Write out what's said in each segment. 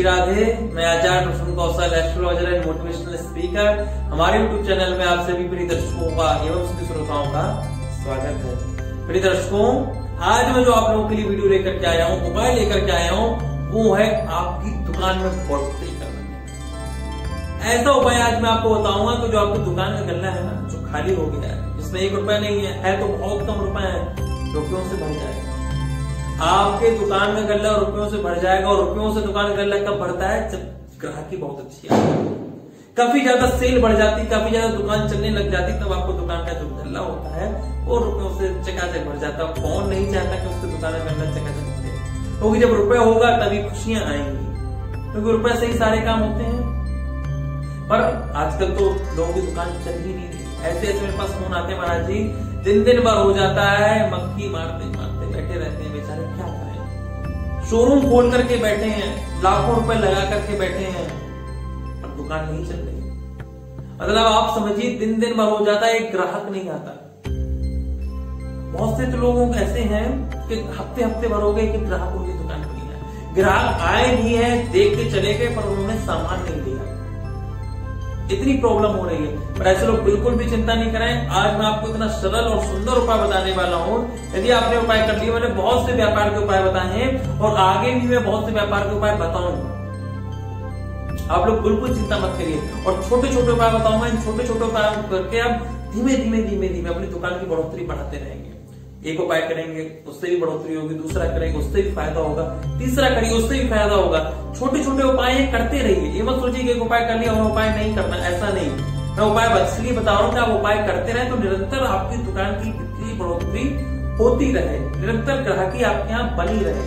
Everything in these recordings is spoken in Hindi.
राधे। मैं आचार्य प्रसून कौशल, एस्ट्रोलॉजर एंड मोटिवेशनल स्पीकर। हमारे YouTube चैनल में आप सभी प्रिय दर्शकों का एवं सभी श्रोताओं का स्वागत है। प्रिय दर्शकों, आज मैं जो आप लोगों के लिए वीडियो लेकर के आया हूँ, उपाय लेकर के आया हूँ, वो है आपकी दुकान में बढ़ोतरी करना। ऐसा उपाय आज मैं आपको बताऊंगा कि जो आपकी दुकान का गल्ला है ना, जो खाली हो गया है, जिसमें 1 रुपया नहीं है तो बहुत कम रुपए है, रुपयों से भर जाएगा। आपके दुकान में गल्ला रुपयों से भर जाएगा। और रुपयों से दुकान का गल्ला कब भरता है? जब ग्राहकी बहुत अच्छी आती है, काफी ज्यादा सेल बढ़ जाती, काफी ज्यादा दुकान चलने लग जाती, तब आपको दुकान का जो गल्ला होता है वो रुपयों से चकाचक भर जाता है। कौन नहीं चाहता कि उसकी दुकान का गल्ला चकाचक भरे? क्योंकि जब रुपया होगा तभी खुशियां आएंगी, क्योंकि रुपये से ही सारे काम होते हैं। पर आजकल तो लोगों की दुकान चल ही नहीं रही। ऐसे ऐसे मेरे पास फोन आते हैं, महाराज जी दिन भर हो जाता है, मक्खी मारते मारते बैठे रहते हैं, बेचारे क्या करें। शोरूम खोल करके बैठे हैं, लाखों रुपए लगा करके बैठे हैं, पर दुकान नहीं चल रही। मतलब आप समझिए दिन भर हो जाता है, एक ग्राहक नहीं आता। बहुत से तो लोगों ऐसे हैं कि हफ्ते भर हो गए कि ग्राहक उनकी दुकान पर नहीं आए। ग्राहक आए भी है, देख के चले गए, पर उन्होंने सामान नहीं लिया। इतनी प्रॉब्लम हो रही है। पर ऐसे लोग बिल्कुल भी चिंता नहीं करें। आज मैं आपको इतना सरल और सुंदर उपाय बताने वाला हूँ। यदि आपने उपाय कर लिए, मैंने बहुत से व्यापार के उपाय बताए हैं और आगे भी मैं बहुत से व्यापार के उपाय बताऊंगा। आप लोग बिल्कुल चिंता मत करिए। और छोटे छोटे उपाय बताऊंगा। इन छोटे छोटे उपाय करके आप धीमे धीमे अपनी दुकान की बढ़ोतरी बढ़ाते रहेंगे। एक उपाय करेंगे उससे भी बढ़ोतरी होगी, दूसरा करेंगे उससे भी फायदा होगा, तीसरा करिए उससे भी फायदा होगा। छोटे छोटे उपाय करते रहिए। ये मत सोचिए कि एक उपाय कर लिया और उपाय नहीं करना, ऐसा नहीं। मैं उपाय इसलिए बता रहा हूँ कि आप उपाय करते रहे तो निरंतर आपकी दुकान की बिक्री बढ़ोतरी होती रहे, निरंतर ग्राहकी आपके यहाँ बनी रहे।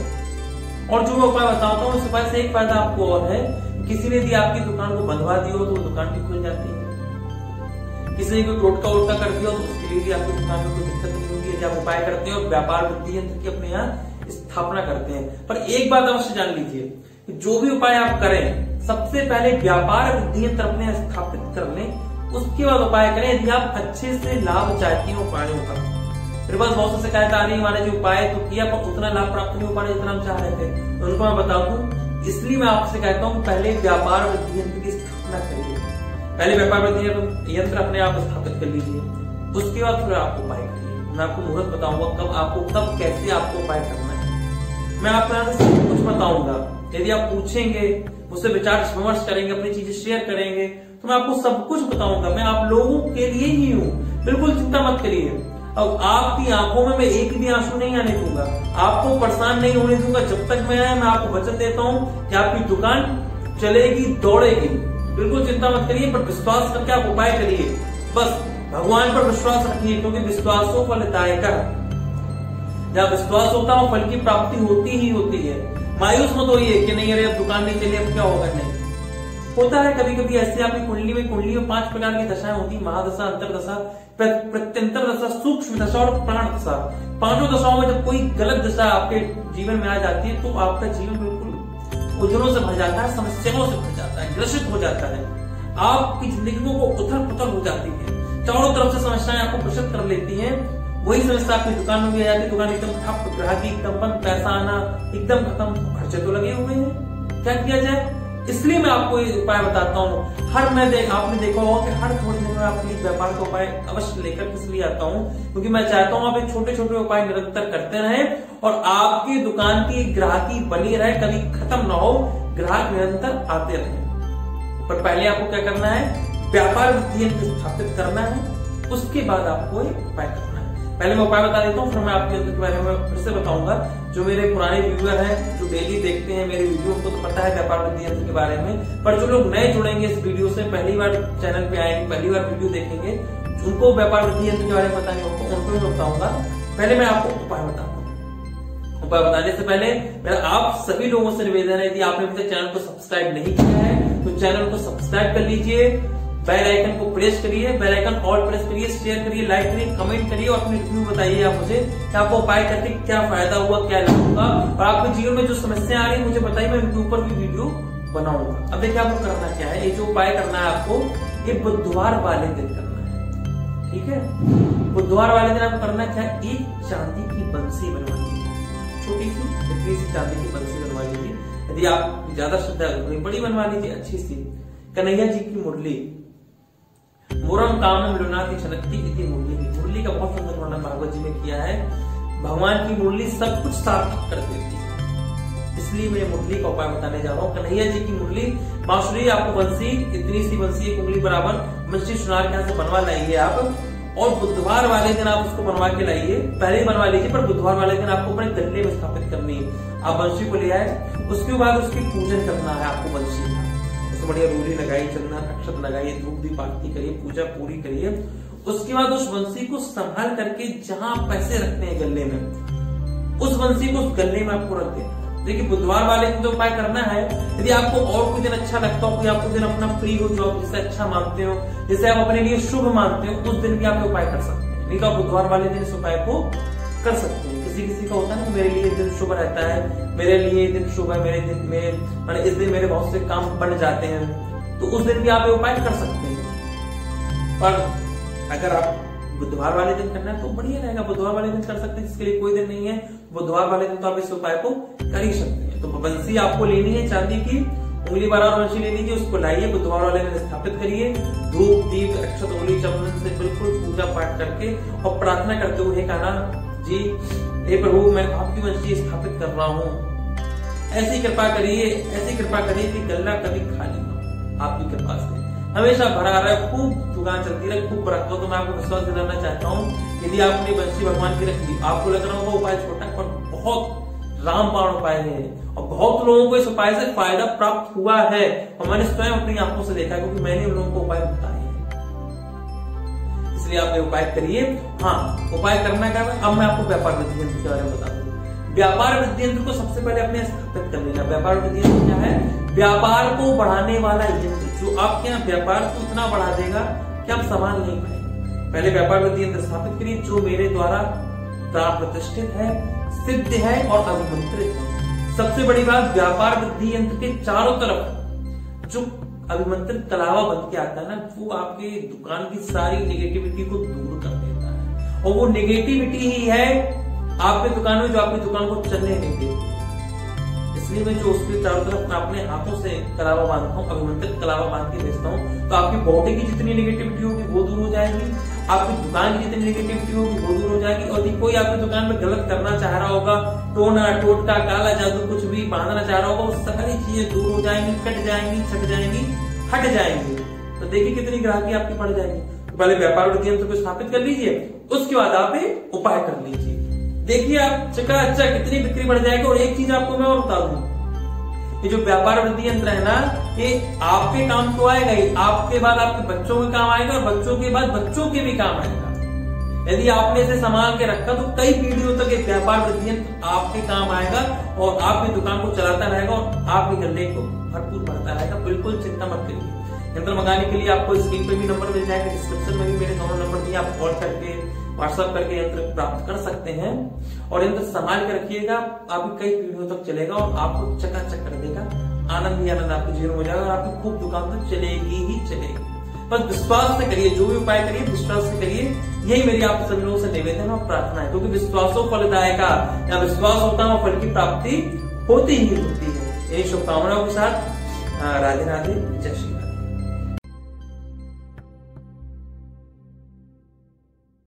और जो मैं उपाय बताता हूँ, उस उपाय से एक फायदा आपको और है, किसी ने यदि आपकी दुकान को बंधवा दी हो तो वो दुकान भी खुल जाती है। किसी ने कोई टोटका उटका कर दिया तो उसके लिए भी आपकी दुकान में कोई दिक्कत नहीं होगी, यदि आप उपाय करते हैं और व्यापार वृद्धि यंत्र की अपने यहाँ स्थापना करते हैं। पर एक बात अवश्य जान लीजिए, जो भी उपाय आप करें, सबसे पहले व्यापार वृद्धि यंत्र अपने स्थापित कर लें, उसके बाद उपाय करें। यदि आप अच्छे से लाभ चाहते हैं उपायों का। मेरे पास बहुत से शिकायत आ रही है, हमारे जो उपाय तो किया पर उतना लाभ प्राप्त नहीं हो पा रहा जितना हम चाह रहे थे। उनको मैं बता दूं, इसलिए मैं आपसे कहता हूँ पहले व्यापार वृद्धि यंत्र की स्थापना करिए। पहले व्यापार वृद्धि यंत्र अपने आप स्थापित कर लीजिए, उसके बाद फिर आप उपाय करिए। मैं आपको मुहूर्त बताऊंगा कब कैसे आपको उपाय करना है। मैं आपको यहाँ से सब कुछ बताऊंगा। यदि आप पूछेंगे, मुझसे विचार विमर्श करेंगे, अपनी चीजें शेयर करेंगे, तो मैं आपको सब कुछ बताऊंगा। मैं आप लोगों के लिए ही हूँ, बिल्कुल चिंता मत करिए। अब आपकी आंखों में मैं एक भी आंसू नहीं आने दूंगा, आपको परेशान नहीं होने दूंगा। जब तक मैं आपको वचन देता हूँ कि आपकी दुकान चलेगी, दौड़ेगी। बिल्कुल चिंता मत करिए, पर विश्वास करके आप उपाय करिए। बस भगवान पर विश्वास रखिए, क्योंकि विश्वासों फलदायक। जहाँ विश्वास होता है फल की प्राप्ति होती ही होती है। मायूस मत होइए कि नहीं अरे अब दुकान नहीं चली, अब क्या होगा। नहीं होता है, कभी कभी ऐसे आपकी कुंडली में 5 प्रकार की दशाएं होती है, महादशा, अंतरदशा, प्रत्यंतर दशा, सूक्ष्म दशा और प्राण दशा। 5 दशाओं में जब कोई गलत दशा आपके जीवन में आ जाती है तो आपका जीवन बिल्कुल उलझनों से भर जाता है, समस्याओं से भर जाता है, ग्रसित हो जाता है। आपकी जिंदगी को उथल पुथल हो जाती है, चारों तरफ से समस्याएं आपको ग्रसित कर लेती हैं। वही समस्या आपकी दुकान में भी आ जाती है। दुकान एकदम ठप, ग्राहकी एकदम बंद, पैसा आना एकदम खत्म, खर्चे तो लगे हुए हैं, क्या किया जाए। इसलिए मैं आपको ये उपाय बताता हूँ। आपने देखा होगा कि हर थोड़ी देर में आपके व्यापार का उपाय अवश्य लेकर इसलिए आता हूँ, क्योंकि मैं चाहता हूँ आप छोटे छोटे उपाय निरंतर करते रहें और आपकी दुकान की ग्राहकी बनी रहे, कभी खत्म ना हो, ग्राहक निरंतर आते रहे। पर पहले आपको क्या करना है? व्यापार वृद्धि यंत्र स्थापित करना है, उसके बाद आपको एक उपाय करना है। पहले मैं उपाय बता देता हूँ, फिर मैं आपके यंत्र के बारे में फिर से बताऊंगा। जो मेरे पुराने व्यूअर हैं, जो डेली देखते हैं मेरे वीडियो, को तो पता है व्यापार वृद्धि यंत्र के बारे में। पर जो लोग नए जुड़ेंगे इस वीडियो से, पहली बार चैनल पे आएंगे, पहली बार वीडियो देखेंगे, उनको व्यापार वृद्धि यंत्र के बारे में पता नहीं होगा, उनको भी बताऊंगा। पहले मैं आपको उपाय बताता हूँ। उपाय बताने से पहले मेरा आप सभी लोगों से निवेदन है, यदि आपने अभी तक चैनल को सब्सक्राइब नहीं किया है तो चैनल को सब्सक्राइब कर लीजिए, बेल आइकन को प्रेस करिए, बेल आइकन ऑल प्रेस करिए, शेयर करिए, लाइक करिए, कमेंट करिए और अपनी रिव्यू बताइए आप मुझे कि आपको उपाय करके क्या फायदा हुआ, क्या लाभ हुआ, और आपके जीवन में जो समस्या आ रही है मुझे बताइए, मैं इनके ऊपर भी वीडियो बनाऊंगा। अब देखिए आपको करना क्या है। ये जो उपाय करना है आपको, ये बुधवार वाले दिन करना है, ठीक है। बुधवार वाले दिन आपको करना क्या है? एक चांदी की बंसी बनवा लीजिए, छोटी सी चांदी की बंसी बनवा लीजिए। यदि आप ज्यादा श्रद्धा है बड़ी बनवा लीजिए अच्छी सी। कन्हैया जी की मुरली, मुरम काम मिलुनाती छनकती इति मुरली। मुरली का बहुत सुंदर वर्णन भागवत जी में किया है। भगवान की मुरली सब कुछ सार्थक कर देती है, इसलिए मैं मुरली का उपाय बताने जा रहा हूँ। कन्हैया जी की मुरली, बांसुरी आपको बंसी, इतनी सी बंसी एक उंगली बराबर बंसी सुनार के यहाँ से बनवा लाइए आप, और बुधवार वाले दिन आप उसको बनवा के लाइए। पहले बनवा लीजिए, पर बुधवार वाले दिन आपको अपने गले में स्थापित करनी है। आप बंसी को ले आए, उसके बाद उसकी पूजन करना है आपको बंसी का। उसको बढ़िया रूली लगाई, चंदन अक्षत लगाइए, धूप दीप आरती करिए, पूजा पूरी करिए। उसके बाद उस बंसी को संभाल करके जहां पैसे रखते हैं गले में, उस बंसी को उस गले में आपको रख देना। देखिए बुधवार वाले दिन तो उपाय करना है। यदि आपको और कोई दिन अच्छा लगता हो, कोई आपको दिन अपना प्रिय हो, जो आप जिसे अच्छा मानते हो, जिसे आप अपने लिए शुभ मानते हो, उस दिन भी आप उपाय कर सकते हैं। नहीं तो आप बुधवार वाले दिन इस उपाय को कर सकते हैं। किसी किसी का होता है ना, मेरे लिए दिन शुभ रहता है, मेरे लिए दिन शुभ है, मेरे दिन में इस दिन मेरे बहुत से काम बन जाते हैं, तो उस दिन भी आप उपाय कर सकते हैं। पर अगर आप बुधवार वाले दिन करना है तो बढ़िया रहेगा, बुधवार वाले दिन कर सकते हैं। जिसके लिए कोई दिन नहीं है बुधवार वाले दिन, तो आप इस उपाय को कर ही सकते हैं। तो बंसी आपको लेनी है चांदी की, उंगली बराबर बंसी ले लीजिए, उसको लाइए, बुधवार वाले दिन स्थापित करिए, धूप दीप अक्षत उंगली चंदन से बिल्कुल पूजा पाठ करके और प्रार्थना करते हुए कहना, जी हे प्रभु मैं आपकी बंसी स्थापित कर रहा हूँ, ऐसी कृपा करिए, ऐसी कृपा करिए कि गला कभी खाली हो, आपकी कृपा से हमेशा भरा रहे, खूब दुकान चलती रहे, खूब बरकत हो। तो मैं आपको विश्वास दिलाना चाहता हूँ, यदि आपने बंसी भगवान की रख ली, आपको लग रहा होगा उपाय छोटा है, पर बहुत रामबाण उपाय है और बहुत लोगों को इस उपाय से फायदा प्राप्त हुआ है। और मैंने स्वयं अपनी आंखों से देखा, क्योंकि मैंने उन लोगों को उपाय बताए हैं। इसलिए आप ये उपाय करिए। हाँ, उपाय करना क्या है, अब मैं आपको व्यापार वृद्धि यंत्र के बारे में बता दूं। व्यापार वृद्धि यंत्र को सबसे पहले अपने स्थापित कर लेना। व्यापार वृद्धि यंत्र क्या है? व्यापार को बढ़ाने वाला यंत्र, जो आपके यहाँ व्यापार को इतना बढ़ा देगा कि आप संभाल नहीं पाएंगे। पहले व्यापार वृद्धि यंत्र स्थापित करिए, जो मेरे द्वारा प्रतिष्ठित है, सिद्ध है और अभिमंत्रित है। सबसे बड़ी बात, व्यापार वृद्धि यंत्र के चारों तरफ जो अभिमंत्रित कलावा बन के आता है ना, वो आपके दुकान की सारी नेगेटिविटी को दूर कर देता है। और वो नेगेटिविटी ही है आपके दुकान में, जो आपकी दुकान को चलने नहीं देती। इसलिए मैं जो उसके चारों तरफ मैं अपने हाथों से कलावा बांधता हूँ, अभिमंत्रित कलावा बांध के भेजता हूँ, तो आपकी बॉडी की जितनी नेगेटिविटी होगी वो दूर हो जाएगी, आपकी दुकान की जितनी नेगेटिविटी होगी वो दूर हो जाएगी। और कोई आपकी दुकान में गलत करना चाह रहा होगा, टोना टोटका काला जादू कुछ भी बांधना चाह रहा होगा, वो सारी चीजें दूर हो जाएंगी, कट जाएंगी, छट जाएंगी, हट जाएंगी। तो देखिए कितनी ग्राहकी आपकी बढ़ जाएगी। तो पहले व्यापार वृद्धि यंत्र को स्थापित कर लीजिए, उसके बाद आप उपाय कर लीजिए। देखिए आप चकाचक कितनी बिक्री बढ़ जाएगी। और एक चीज आपको मैं और बता दूं, ये जो व्यापार वृद्धि यंत्र है ना, ये आपके काम तो आएगा ही, आपके बाद आपके बच्चों के काम आएगा और बच्चों के बाद बच्चों के भी काम आएगा। यदि आपने इसे संभाल के रखा तो कई पीढ़ियों तक ये व्यापार वृद्धि यंत्र आपके काम आएगा और आपकी दुकान को चलाता रहेगा और आपके गले को भरपूर बढ़ता रहेगा। बिल्कुल चिंता मत करिए। यंत्र मंगाने के लिए आपको स्क्रीन पे भी नंबर मिल जाएगा, डिस्क्रिप्शन में भी मेरे दोनों नंबर दिए, आप कॉल करके व्हाट्सएप करके यंत्र प्राप्त कर सकते हैं। और यंत्र संभाल के रखिएगा, आपकी कई पीढ़ियों तक चलेगा और आपको चकाचक कर देगा। आनंद ही आनंद आपके जीवन हो जाएगा और आपकी खूब दुकान तो चलेगी ही चलेगी। बस विश्वास से करिए, जो भी उपाय करिए विश्वास से करिए। यही मेरी आप सभी लोगों से निवेदन और प्रार्थना है, क्योंकि विश्वासों फलदायका, या विश्वास होता है फल की प्राप्ति होती ही होती है। यही शुभकामनाओं के साथ राधे राधे, जय श्री।